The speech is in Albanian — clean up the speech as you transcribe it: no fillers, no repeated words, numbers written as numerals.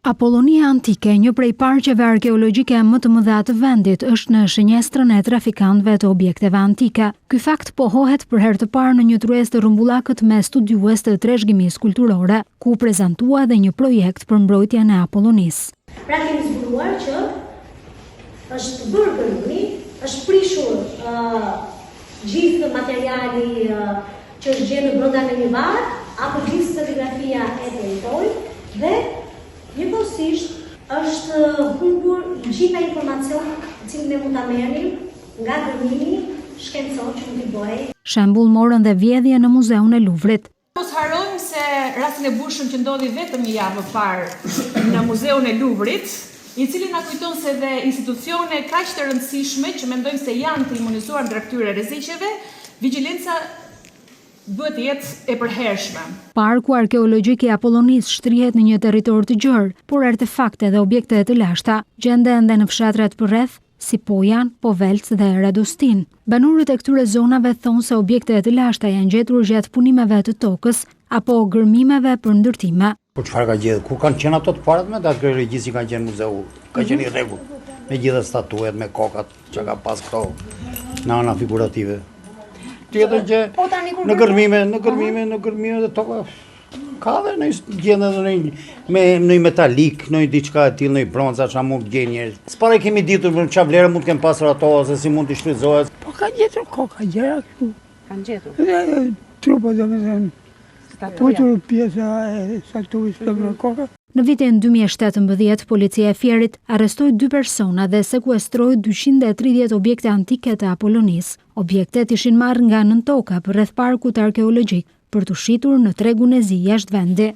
Apollonia Antike, një prej parqeve arkeologjike më të mëdha të vendit, është në shënjestrën e trafikantëve të objekteve antike. Ky fakt pohohet për herë të parë në një tryezë të rrumbullakët me studiues të trashëgimisë kulturore, ku prezantua dhe një projekt për mbrojtjen e Apollonisë. Pra kemi zbuluar që është bërë bërimi, është prishur gjithë materiali që është gjenë brenda në një varr, apo gjithë stratigrafia e territorit dhe njëkohësisht është humbur gjitha informacion të cilin ne mund ta merrim nga dërmimi shkencor që mund t'i bëj. Shembull morën dhe vjedhje në Muzeun e Luvrit. Mos harrojmë se rastin e bushëm që ndodhi vetëm një javë më parë në Muzeun e Luvrit, i cili na kujton se dhe institucione kaq të rëndësishme që mendojmë se janë të imunizuar ndër këtyre rreziqeve, vigjilenca duhet të jetë e përhershme. Parku arkeologjik i Apollonisë shtrihet në një territor të gjerë, por artefakte dhe objekte të lashta gjenden edhe në fshatrat përreth, si Pojan, Povelc dhe Radostin. Banorët e këtyre zonave thonë se objekte të lashta janë gjetur gjatë punimeve të tokës apo gërmimeve për ndërtime. Po çfarë ka gjetur? Ku kanë qenë ato të parat me atë regjistri që kanë qenë muzeu? Ka qenë i rregull. Me gjitha statuet, me kokat që ka pas këto në ana figurative. Tjetër që në gërmime dhe toka ka dhe në gjendë edhe në një metalik, në një diçka e tillë, në një bronca që mund të gjejnë njerëz. S'para kemi ditur në çfarë vlerë mund të kenë pasur ato ose si mund të shfrytëzohet. Po ka gjetur koka gjëra këtu. Kanë gjetur. Dhe trupa domethënë statuja pjesa e statues të koka. Në vitin 2017, policia e Fierit arrestoi 2 persona dhe sekuestroi 230 objekte antike të Apollonisë. Objektet ishin marrë nga nën toka përreth parkut arkeologjik për t'u shitur në tregun e zi jashtë vendi.